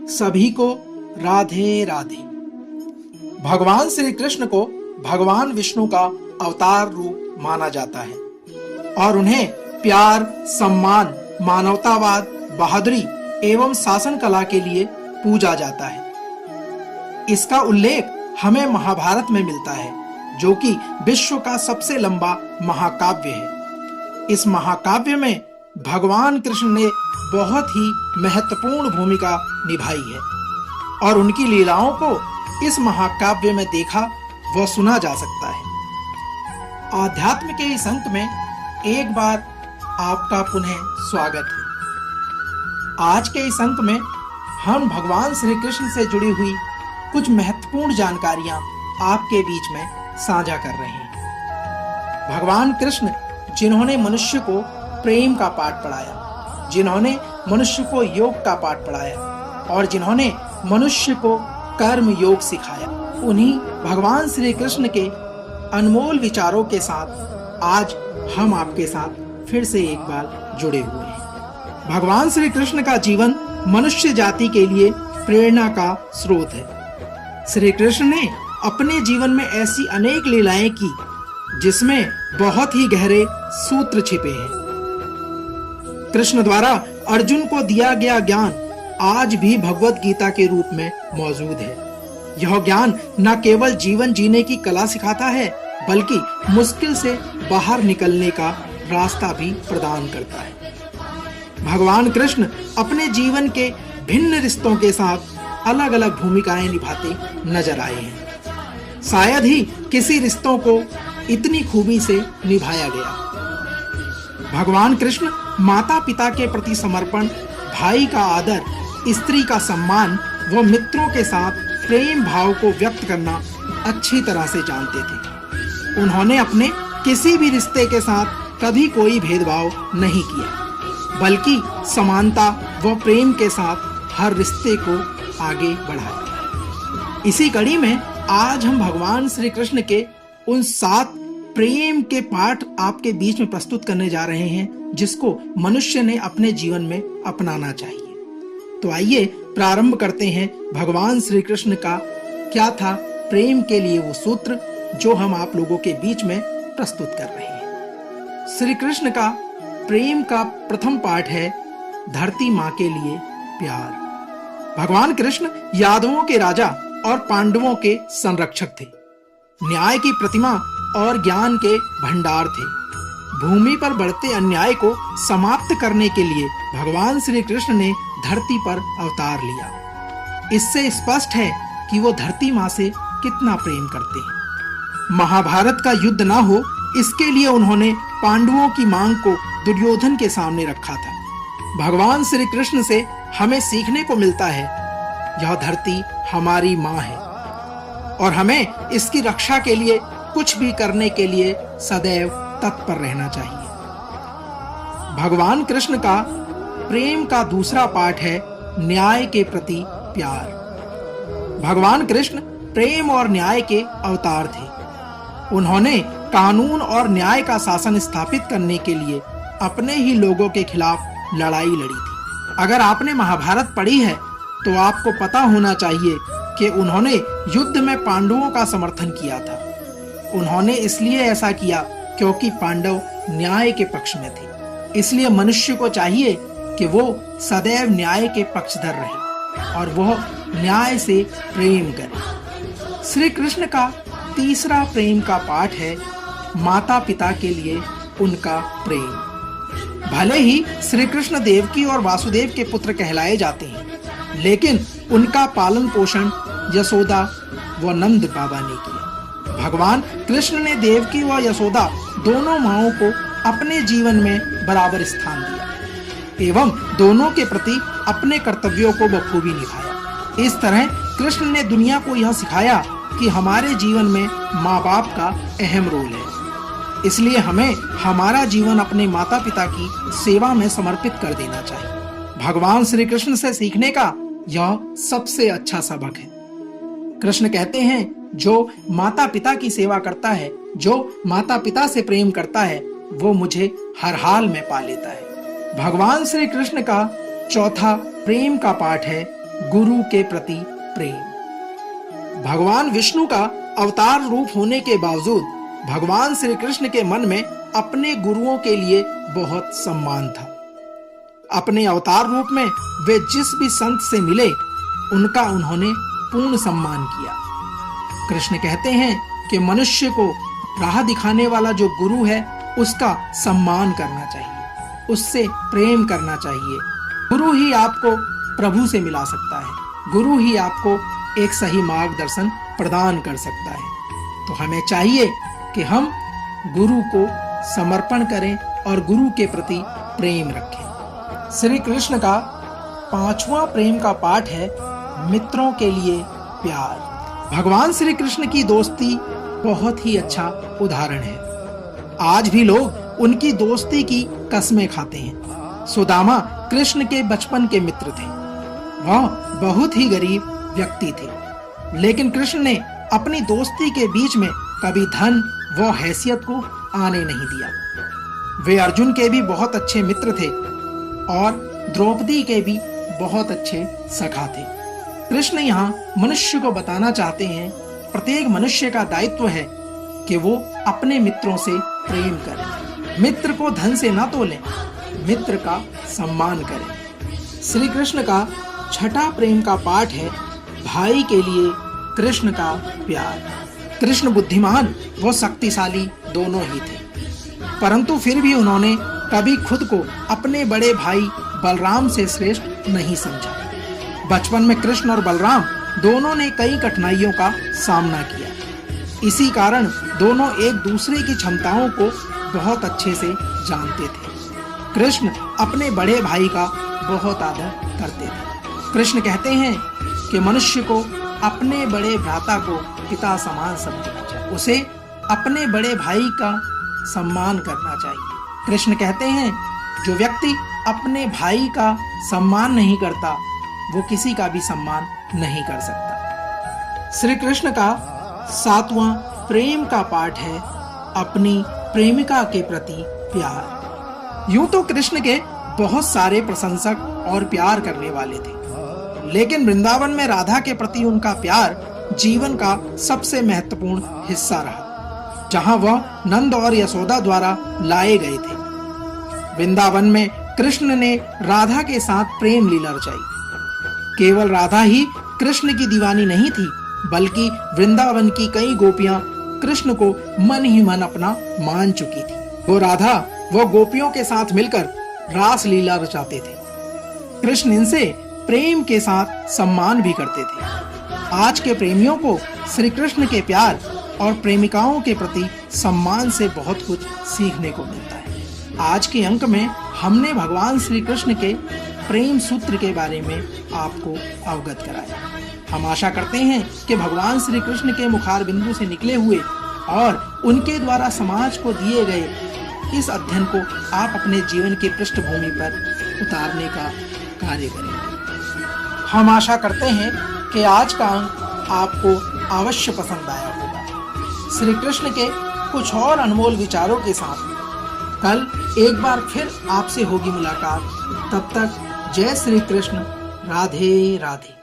सभी को राधे राधे। भगवान श्री कृष्ण को भगवान विष्णु का अवतार रूप माना जाता है और उन्हें प्यार, सम्मान, मानवतावाद, बहादुरी एवं शासन कला के लिए पूजा जाता है। इसका उल्लेख हमें महाभारत में मिलता है, जो कि विश्व का सबसे लंबा महाकाव्य है। इस महाकाव्य में भगवान कृष्ण ने बहुत ही महत्वपूर्ण भूमिका निभाई है और उनकी लीलाओं को इस महाकाव्य में देखा व सुना जा सकता है। आध्यात्म के इस अंक में एक बार आपका पुनः स्वागत है। आज के इस अंक में हम भगवान श्री कृष्ण से जुड़ी हुई कुछ महत्वपूर्ण जानकारियां आपके बीच में साझा कर रहे हैं। भगवान कृष्ण जिन्होंने मनुष्य को प्रेम का पाठ पढ़ाया, जिन्होंने मनुष्य को योग का पाठ पढ़ाया और जिन्होंने मनुष्य को कर्म योग सिखाया, उन्हीं भगवान श्री कृष्ण के अनमोल विचारों के साथ आज हम आपके साथ फिर से एक बार जुड़े हुए हैं। भगवान श्री कृष्ण का जीवन मनुष्य जाति के लिए प्रेरणा का स्रोत है। श्री कृष्ण ने अपने जीवन में ऐसी अनेक लीलाएं की जिसमें बहुत ही गहरे सूत्र छिपे हैं। कृष्ण द्वारा अर्जुन को दिया गया ज्ञान आज भी भगवत गीता के रूप में मौजूद है। यह ज्ञान न केवल जीवन जीने की कला सिखाता है, बल्कि मुश्किल से बाहर निकलने का रास्ता भी प्रदान करता है। भगवान कृष्ण अपने जीवन के भिन्न रिश्तों के साथ अलग अलग भूमिकाएं निभाते नजर आए हैं। शायद ही किसी रिश्तों को इतनी खूबी से निभाया गया। भगवान कृष्ण माता पिता के प्रति समर्पण, भाई का आदर, स्त्री का सम्मान व मित्रों के साथ प्रेम भाव को व्यक्त करना अच्छी तरह से जानते थे। उन्होंने अपने किसी भी रिश्ते के साथ कभी कोई भेदभाव नहीं किया, बल्कि समानता व प्रेम के साथ हर रिश्ते को आगे बढ़ाया। इसी कड़ी में आज हम भगवान श्री कृष्ण के उन 7 प्रेम के पाठ आपके बीच में प्रस्तुत करने जा रहे हैं, जिसको मनुष्य ने अपने जीवन में अपनाना चाहिए। तो आइए प्रारंभ करते हैं भगवान श्री कृष्ण का क्या था प्रेम के लिए वो सूत्र जो हम आप लोगों के बीच में प्रस्तुत कर रहे हैं। श्री कृष्ण का प्रेम का प्रथम पाठ है धरती माँ के लिए प्यार। भगवान कृष्ण यादवों के राजा और पांडवों के संरक्षक थे, न्याय की प्रतिमा और ज्ञान के भंडार थे। भूमि पर बढ़ते अन्याय को समाप्त करने के लिए भगवान श्री कृष्ण ने धरती पर अवतार लिया। इससे स्पष्ट है कि वो धरती माँ से कितना प्रेम करते हैं। महाभारत का युद्ध ना हो, इसके लिए उन्होंने पांडवों की मांग को दुर्योधन के सामने रखा था। भगवान श्री कृष्ण से हमें सीखने को मिलता है, यह धरती हमारी माँ है और हमें इसकी रक्षा के लिए कुछ भी करने के लिए सदैव तत्पर रहना चाहिए। भगवान कृष्ण का प्रेम का दूसरा पाठ है न्याय के प्रति प्यार। भगवान कृष्ण प्रेम और न्याय के अवतार थे। उन्होंने कानून और न्याय का शासन स्थापित करने के लिए अपने ही लोगों के खिलाफ लड़ाई लड़ी थी। अगर आपने महाभारत पढ़ी है तो आपको पता होना चाहिए कि उन्होंने युद्ध में पांडवों का समर्थन किया था। उन्होंने इसलिए ऐसा किया क्योंकि पांडव न्याय के पक्ष में थे। इसलिए मनुष्य को चाहिए कि वो सदैव न्याय के पक्षधर रहे और वह न्याय से प्रेम करे। श्री कृष्ण का तीसरा प्रेम का पाठ है माता पिता के लिए उनका प्रेम। भले ही श्री कृष्ण देवकी और वासुदेव के पुत्र कहलाए जाते हैं, लेकिन उनका पालन पोषण यशोदा व नंद बाबा ने किया। भगवान कृष्ण ने देवकी व यशोदा दोनों माँओं को अपने जीवन में बराबर स्थान दिया एवं दोनों के प्रति अपने कर्तव्यों को बखूबी निभाया। इस तरह कृष्ण ने दुनिया को यह सिखाया कि हमारे जीवन में माँ बाप का अहम रोल है। इसलिए हमें हमारा जीवन अपने माता पिता की सेवा में समर्पित कर देना चाहिए। भगवान श्री कृष्ण से सीखने का यह सबसे अच्छा सबक है। कृष्ण कहते हैं, जो माता पिता की सेवा करता है, जो माता पिता से प्रेम करता है, वो मुझे हर हाल में पा लेता है। भगवान श्री कृष्ण का चौथा प्रेम का पाठ है गुरु के प्रति प्रेम। भगवान विष्णु का अवतार रूप होने के बावजूद भगवान श्री कृष्ण के मन में अपने गुरुओं के लिए बहुत सम्मान था। अपने अवतार रूप में वे जिस भी संत से मिले उनका उन्होंने पूर्ण सम्मान किया। कृष्ण कहते हैं कि मनुष्य को राह दिखाने वाला जो गुरु है उसका सम्मान करना चाहिए, उससे प्रेम करना चाहिए। गुरु ही आपको प्रभु से मिला सकता है, गुरु ही आपको एक सही मार्गदर्शन प्रदान कर सकता है। तो हमें चाहिए कि हम गुरु को समर्पण करें और गुरु के प्रति प्रेम रखें। श्री कृष्ण का 5वां प्रेम का पाठ है मित्रों के लिए प्यार। भगवान श्री कृष्ण की दोस्ती बहुत ही अच्छा उदाहरण है। आज भी लोग उनकी दोस्ती की कसमें खाते हैं। सुदामा कृष्ण के बचपन के मित्र थे। वह बहुत ही गरीब व्यक्ति थे, लेकिन कृष्ण ने अपनी दोस्ती के बीच में कभी धन व हैसियत को आने नहीं दिया। वे अर्जुन के भी बहुत अच्छे मित्र थे और द्रौपदी के भी बहुत अच्छे सखा थे। कृष्ण यहाँ मनुष्य को बताना चाहते हैं, प्रत्येक मनुष्य का दायित्व है कि वो अपने मित्रों से प्रेम करे। मित्र को धन से ना तोलें, मित्र का सम्मान करें। श्री कृष्ण का 6ठा प्रेम का पाठ है भाई के लिए कृष्ण का प्यार। कृष्ण बुद्धिमान व शक्तिशाली दोनों ही थे, परंतु फिर भी उन्होंने कभी खुद को अपने बड़े भाई बलराम से श्रेष्ठ नहीं समझा। बचपन में कृष्ण और बलराम दोनों ने कई कठिनाइयों का सामना किया। इसी कारण दोनों एक दूसरे की क्षमताओं को बहुत अच्छे से जानते थे। कृष्ण अपने बड़े भाई का बहुत आदर करते थे। कृष्ण कहते हैं कि मनुष्य को अपने बड़े भ्राता को पिता समान समझना चाहिए, उसे अपने बड़े भाई का सम्मान करना चाहिए। कृष्ण कहते हैं जो व्यक्ति अपने भाई का सम्मान नहीं करता वो किसी का भी सम्मान नहीं कर सकता। श्री कृष्ण का 7वां प्रेम का पाठ है अपनी प्रेमिका के प्रति प्यार। यूं तो कृष्ण के बहुत सारे प्रशंसक और प्यार करने वाले थे, लेकिन वृंदावन में राधा के प्रति उनका प्यार जीवन का सबसे महत्वपूर्ण हिस्सा रहा, जहां वह नंद और यशोदा द्वारा लाए गए थे। वृंदावन में कृष्ण ने राधा के साथ प्रेम लीला रचाई। केवल राधा ही कृष्ण की दीवानी नहीं थी, बल्कि वृंदावन की कई गोपियां कृष्ण को मन ही मन अपना मान चुकी थी। वो राधा वो गोपियों के साथ मिलकर रास लीला रचाते थे। कृष्ण इनसे प्रेम के साथ सम्मान भी करते थे। आज के प्रेमियों को श्री कृष्ण के प्यार और प्रेमिकाओं के प्रति सम्मान से बहुत कुछ सीखने को मिलता है। आज के अंक में हमने भगवान श्री कृष्ण के प्रेम सूत्र के बारे में आपको अवगत कराया। हम आशा करते हैं कि भगवान श्री कृष्ण के मुखार बिंदु से निकले हुए और उनके द्वारा समाज को दिए गए इस अध्ययन को आप अपने जीवन की पृष्ठभूमि पर उतारने का कार्य करेंगे। हम आशा करते हैं कि आज का अंक आपको अवश्य पसंद आया होगा। श्री कृष्ण के कुछ और अनमोल विचारों के साथ कल एक बार फिर आपसे होगी मुलाकात। तब तक जय श्री कृष्ण, राधे राधे।